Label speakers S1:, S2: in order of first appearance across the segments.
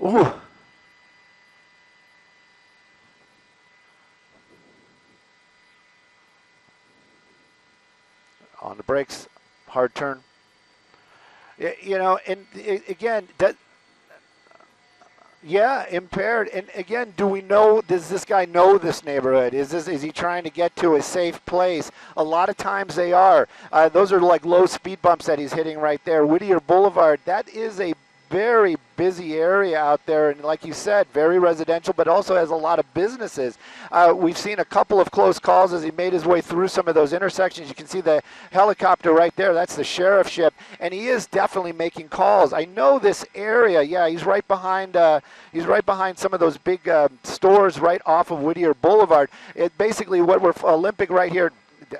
S1: Ooh. On the brakes, hard turn. You know, and again, that. Yeah, impaired. And again, do we know, does this guy know this neighborhood? Is he trying to get to a safe place? A lot of times they are. Those are like low speed bumps that he's hitting right there. Whittier Boulevard, that is a very busy area out there, and like you said, very residential, but also has a lot of businesses. We've seen a couple of close calls as he made his way through some of those intersections. You can see the helicopter right there. That's the sheriff's ship, and he is definitely making calls. I know this area. Yeah, he's right behind. He's right behind some of those big stores right off of Whittier Boulevard. It basically what we're Olympic right here.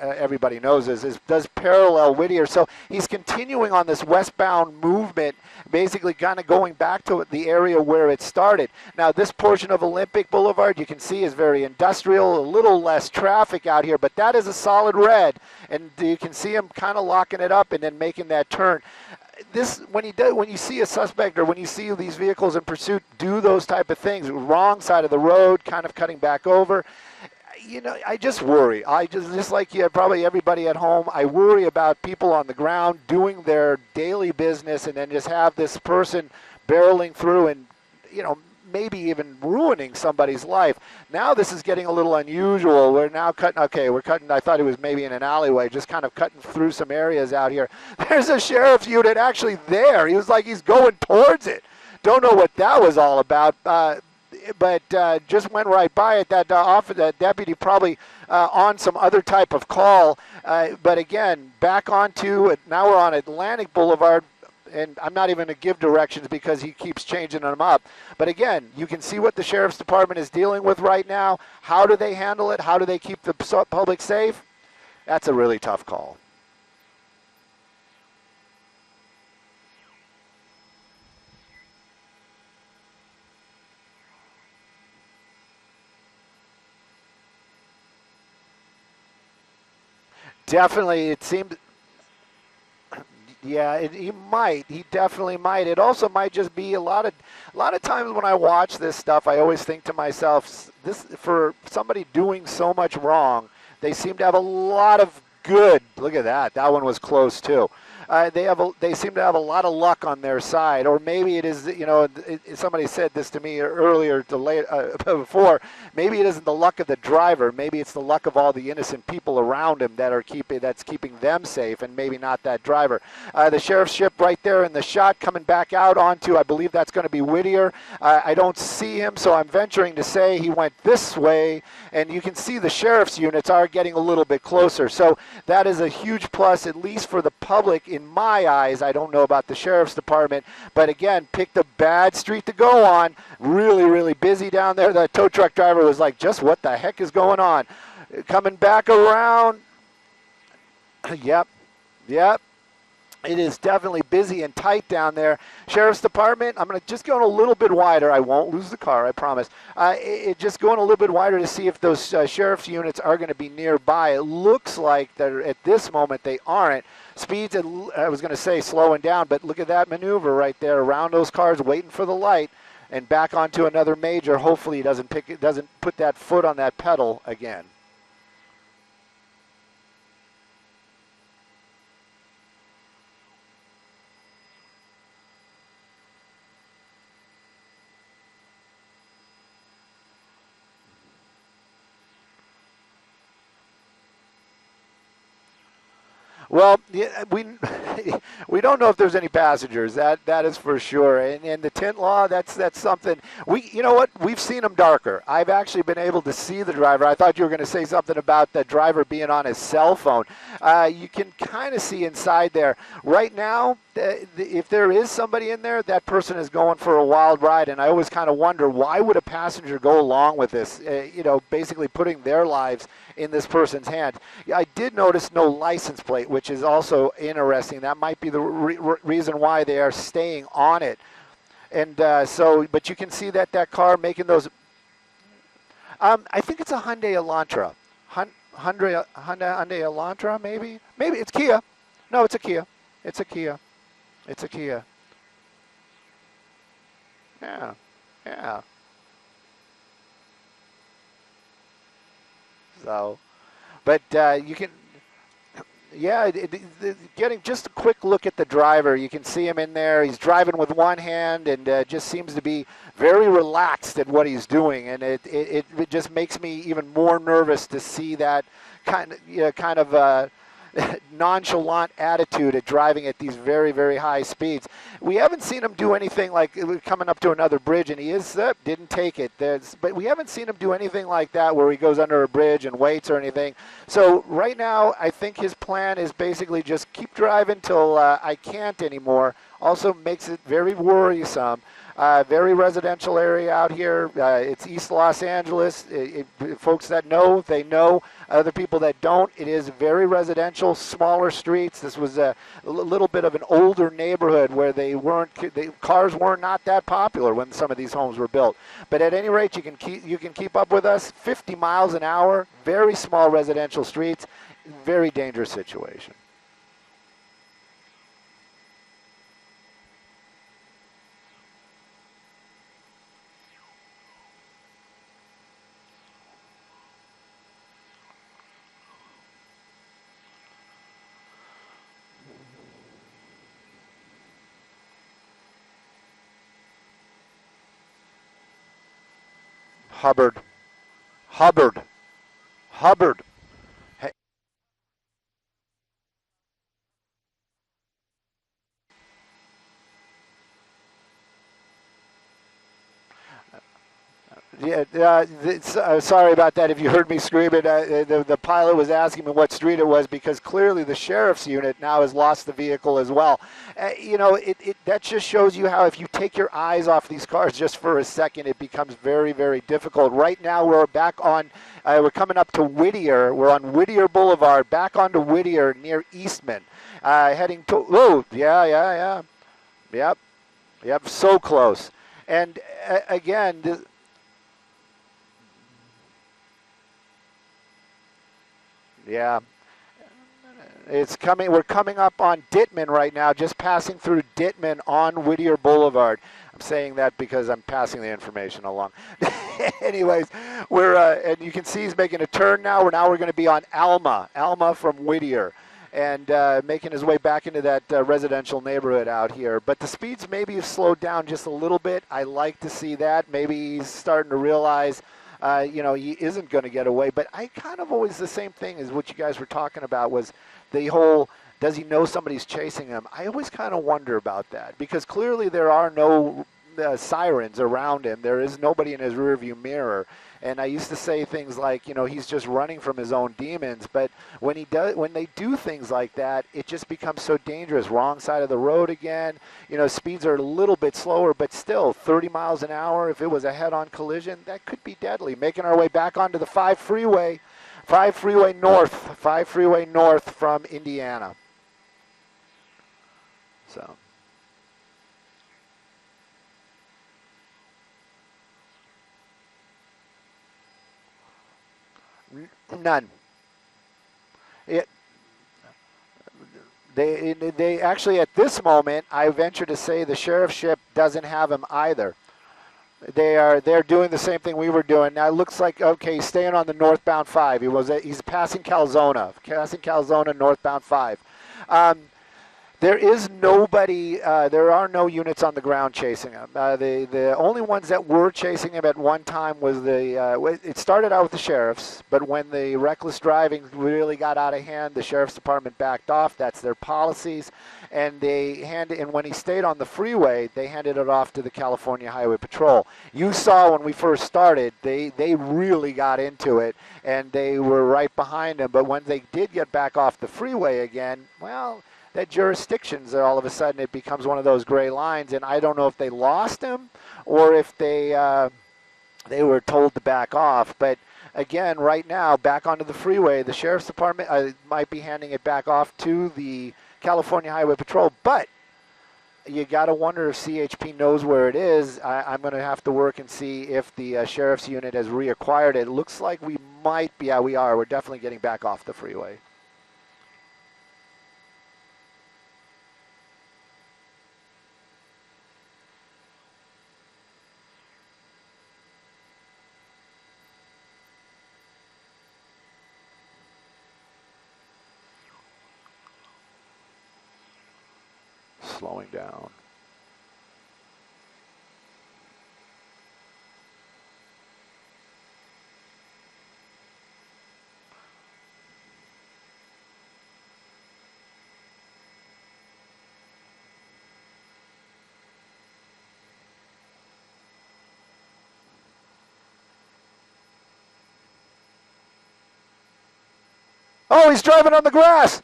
S1: Everybody knows is does parallel Whittier. So he's continuing on this westbound movement, basically kind of going back to the area where it started. Now this portion of Olympic Boulevard you can see is very industrial, a little less traffic out here, but that is a solid red, and you can see him kind of locking it up and then making that turn. This when you see a suspect or when you see these vehicles in pursuit do those type of things, wrong side of the road, kind of cutting back over. You know, I just worry. I just like you, probably everybody at home, I worry about people on the ground doing their daily business and then just have this person barreling through and, you know, maybe even ruining somebody's life. Now this is getting a little unusual. We're now cutting, we're cutting, I thought it was maybe in an alleyway, just kind of cutting through some areas out here. There's a sheriff's unit actually there. He was like he's going towards it. Don't know what that was all about. But just went right by it. That that deputy probably on some other type of call. But again, back onto now we're on Atlantic Boulevard, and I'm not even going to give directions because he keeps changing them up. But again, you can see what the sheriff's department is dealing with right now. How do they handle it? How do they keep the public safe? That's a really tough call. Definitely, it seemed. Yeah, he might. He definitely might. It also might just be a lot of times when I watch this stuff, I always think to myself, this for somebody doing so much wrong, they seem to have a lot of good. Look at that. That one was close too. They seem to have a lot of luck on their side, or maybe it is, you know, somebody said this to me earlier before, maybe it isn't the luck of the driver, maybe it's the luck of all the innocent people around him that's keeping them safe, and maybe not that driver. The sheriff's ship right there in the shot coming back out onto, I believe that's going to be Whittier. I don't see him, so I'm venturing to say he went this way, and you can see the sheriff's units are getting a little bit closer, so that is a huge plus, at least for the public. In my eyes, I don't know about the sheriff's department, but again, picked a bad street to go on. Really, really busy down there. The tow truck driver was like, just what the heck is going on? Coming back around. Yep. It is definitely busy and tight down there. Sheriff's Department, I'm going to just go a little bit wider. I won't lose the car, I promise. Just going a little bit wider to see if those sheriff's units are going to be nearby. It looks like that at this moment they aren't. Speeds, I was going to say slowing down, but look at that maneuver right there around those cars waiting for the light and back onto another major. Hopefully he doesn't put that foot on that pedal again. Well, yeah, we don't know if there's any passengers. That is for sure. And the tint law, that's something. You know what? We've seen them darker. I've actually been able to see the driver. I thought you were going to say something about the driver being on his cell phone. You can kind of see inside there. Right now, if there is somebody in there, that person is going for a wild ride. And I always kind of wonder, why would a passenger go along with this? Basically putting their lives in this person's hands. I did notice no license plate, which is also interesting. That might be the reason why they are staying on it. And but you can see that car making those. I think it's a Hyundai Elantra. Hyundai Elantra, maybe? Maybe it's Kia. No, it's a Kia. It's a Kia. Yeah. Yeah. So, but you can, yeah, getting just a quick look at the driver. You can see him in there. He's driving with one hand and just seems to be very relaxed at what he's doing. And it just makes me even more nervous to see that kind of nonchalant attitude at driving at these very, very high speeds. We haven't seen him do anything like coming up to another bridge, and he didn't take it. But we haven't seen him do anything like that where he goes under a bridge and waits or anything. So right now, I think his plan is basically just keep driving till I can't anymore. Also makes it very worrisome. Very residential area out here. It's East Los Angeles. Folks that know, they know. Other people that don't, it is very residential, smaller streets. This was a little bit of an older neighborhood where cars were not that popular when some of these homes were built. But at any rate, you can keep up with us. 50 miles an hour, very small residential streets, very dangerous situation. Hubbard. Hey, yeah, sorry about that. If you heard me screaming, the pilot was asking me what street it was because clearly the sheriff's unit now has lost the vehicle as well. That just shows you how if you take your eyes off these cars just for a second, it becomes very, very difficult. Right now we're back on, we're coming up to Whittier. We're on Whittier Boulevard, back onto Whittier near Eastman, heading to, yep, so close. And again, yeah, it's coming. We're coming up on Dittman right now, just passing through Dittman on Whittier Boulevard. I'm saying that because I'm passing the information along. Anyways, and you can see he's making a turn now. We're going to be on Alma from Whittier, and making his way back into that residential neighborhood out here. But the speeds maybe have slowed down just a little bit. I like to see that. Maybe he's starting to realize he isn't going to get away. But I kind of always, the same thing as what you guys were talking about was the whole, does he know somebody's chasing him? I always kind of wonder about that because clearly there are no sirens around him. There is nobody in his rearview mirror. And I used to say things like, he's just running from his own demons. But when they do things like that, it just becomes so dangerous. Wrong side of the road again. Speeds are a little bit slower, but still 30 miles an hour. If it was a head-on collision, that could be deadly. Making our way back onto the 5 freeway, 5 freeway north from Indiana. So. None. They actually, at this moment, I venture to say the sheriff's ship doesn't have him either. They're doing the same thing we were doing. Now it looks like, okay, he's staying on the northbound 5. He's passing Calzona northbound 5. There is nobody, there are no units on the ground chasing him. The only ones that were chasing him at one time was it started out with the sheriffs, but when the reckless driving really got out of hand, the sheriff's department backed off. That's their policies. And when he stayed on the freeway, they handed it off to the California Highway Patrol. You saw when we first started, they really got into it, and they were right behind him. But when they did get back off the freeway again, well, that jurisdictions, all of a sudden it becomes one of those gray lines, and I don't know if they lost him or if they were told to back off. But again, right now, back onto the freeway, the sheriff's department might be handing it back off to the California Highway Patrol, but you got to wonder if CHP knows where it is. I'm going to have to work and see if the sheriff's unit has reacquired it. It looks like we might be. Yeah, we are. We're definitely getting back off the freeway. slowing down. Oh, he's driving on the grass.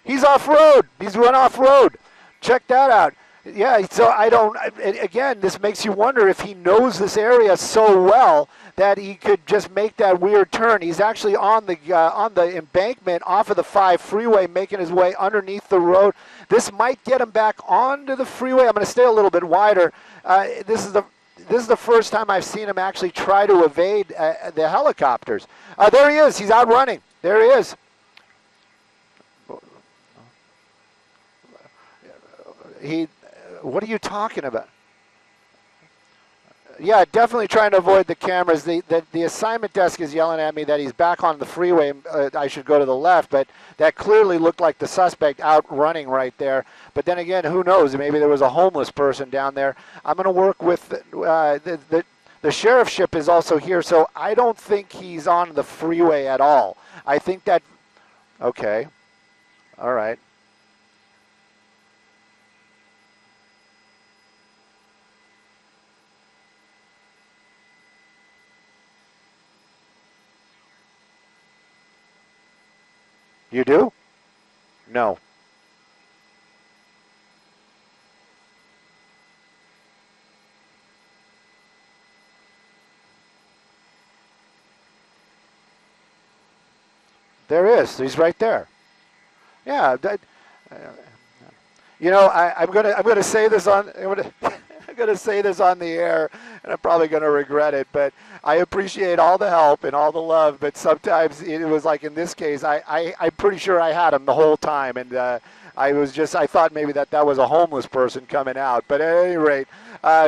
S1: He's off-road. He's run off-road. Check that out. Yeah, so I don't, again, this makes you wonder if he knows this area so well that he could just make that weird turn. He's actually on the embankment off of the 5 freeway, making his way underneath the road. This might get him back onto the freeway. I'm going to stay a little bit wider. This is the first time I've seen him actually try to evade the helicopters. There he is. He's out running. There he is. What are you talking about? Yeah, definitely trying to avoid the cameras. The assignment desk is yelling at me that he's back on the freeway. I should go to the left, but that clearly looked like the suspect out running right there. But then again, who knows? Maybe there was a homeless person down there. I'm going to work with the sheriffship is also here, so I don't think he's on the freeway at all. I think that, okay, all right. You do? No. There is. He's right there. Yeah. You know, I'm gonna say this on. I'm gonna say this on the air, and I'm probably gonna regret it. But I appreciate all the help and all the love. But sometimes it was like in this case, I'm pretty sure I had him the whole time, and I thought maybe that was a homeless person coming out. But at any rate,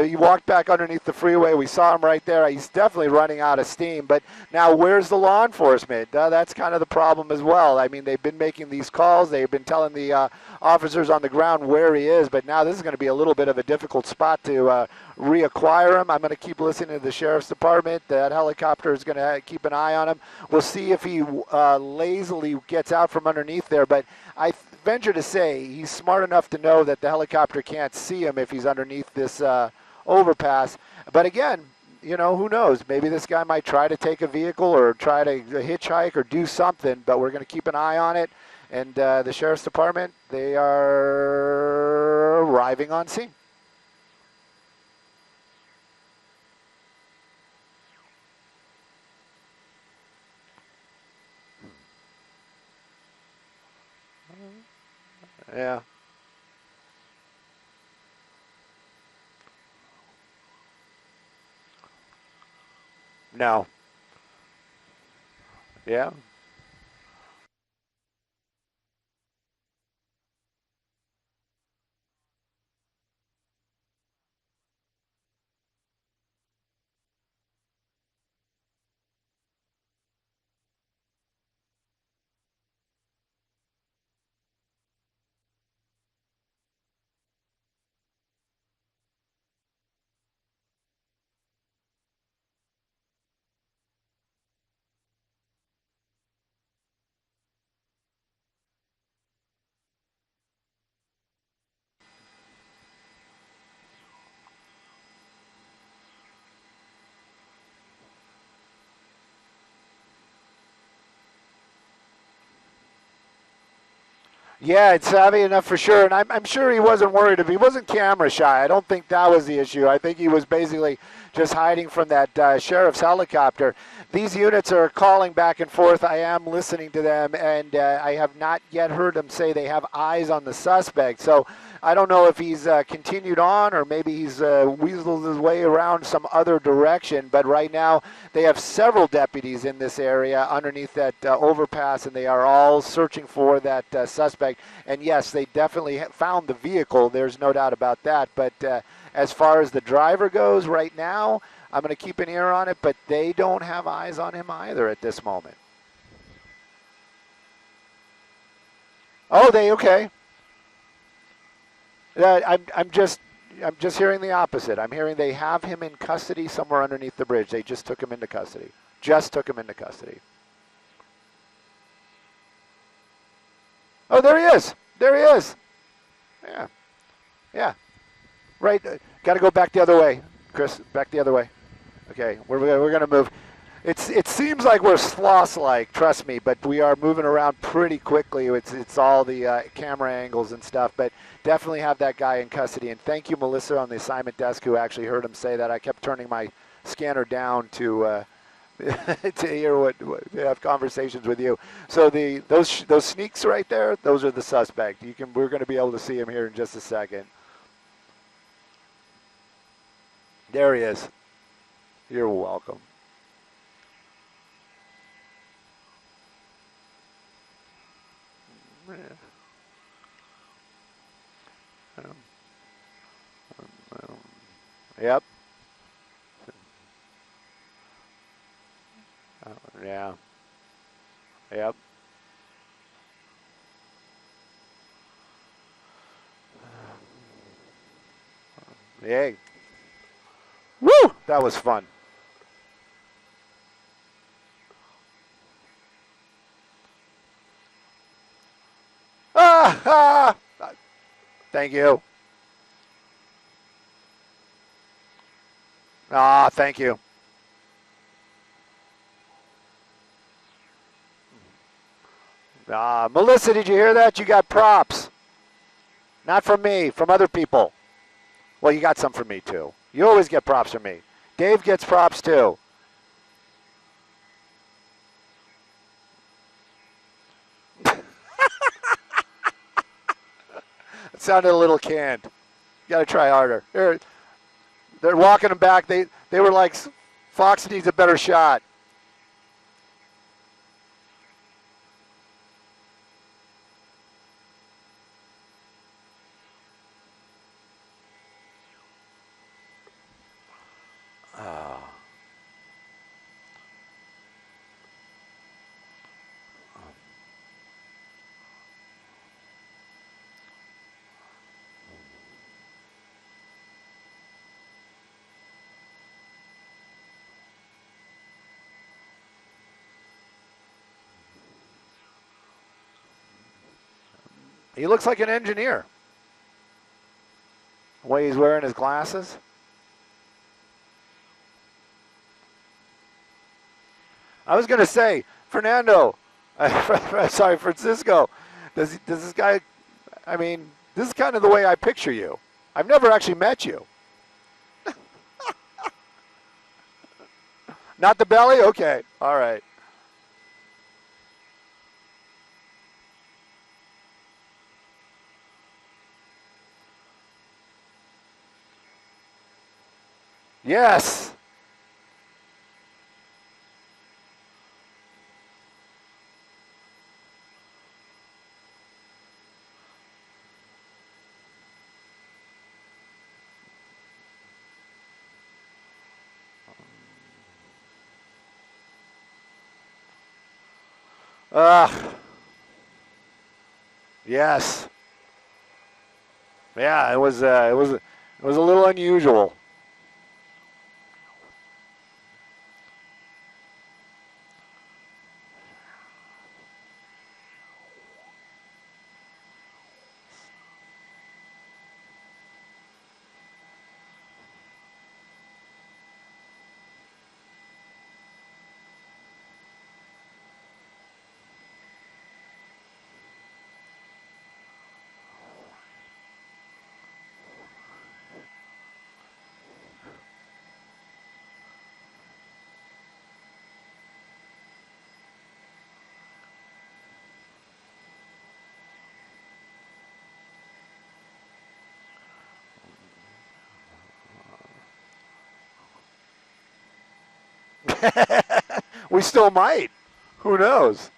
S1: he walked back underneath the freeway. We saw him right there. He's definitely running out of steam. But now where's the law enforcement? That's kind of the problem as well. I mean, they've been making these calls. They've been telling the officers on the ground where he is. But now this is going to be a little bit of a difficult spot to reacquire him. I'm going to keep listening to the sheriff's department. That helicopter is going to keep an eye on him. We'll see if he lazily gets out from underneath there. But I venture to say he's smart enough to know that the helicopter can't see him if he's underneath this overpass. But again, you know, who knows? Maybe this guy might try to take a vehicle or try to hitchhike or do something, but we're going to keep an eye on it. And the sheriff's department, they are arriving on scene. Yeah. No. Yeah. Yeah, it's savvy enough for sure, and I'm sure he wasn't worried. If he wasn't camera shy, I don't think that was the issue. I think he was basically just hiding from that sheriff's helicopter. These units are calling back and forth. I am listening to them, and I have not yet heard them say they have eyes on the suspect. So I don't know if he's continued on or maybe he's weaseled his way around some other direction. But right now they have several deputies in this area underneath that overpass, and they are all searching for that suspect. And yes, they definitely found the vehicle. There's no doubt about that. But as far as the driver goes right now, I'm going to keep an ear on it, but they don't have eyes on him either at this moment. Oh, okay. I'm just hearing the opposite. I'm hearing they have him in custody somewhere underneath the bridge. They just took him into custody. Just took him into custody. Oh, there he is. There he is. Yeah. Yeah. Right. Got to go back the other way, Chris. Back the other way. Okay. We're gonna move. It seems like we're sloth-like, trust me, but we are moving around pretty quickly. It's all the camera angles and stuff, but definitely have that guy in custody. And thank you, Melissa, on the assignment desk, who actually heard him say that. I kept turning my scanner down to to hear to have conversations with you. So those sneaks right there, those are the suspect. We're going to be able to see him here in just a second. There he is. You're welcome. Yep. Yeah. Yep. Yay. Woo! That was fun. Ah! Thank you. Ah, thank you. Melissa, did you hear that? You got props. Not from me, from other people. Well, you got some from me, too. You always get props from me. Dave gets props, too. It sounded a little canned. You got to try harder. They're walking him back. They were like, Fox needs a better shot. He looks like an engineer. The way he's wearing his glasses. I was going to say, Fernando, sorry, Francisco, does this guy, I mean, this is kind of the way I picture you. I've never actually met you. Not the belly? Okay, all right. Yes. Yes. Yeah, it was a little unusual. We still might. Who knows?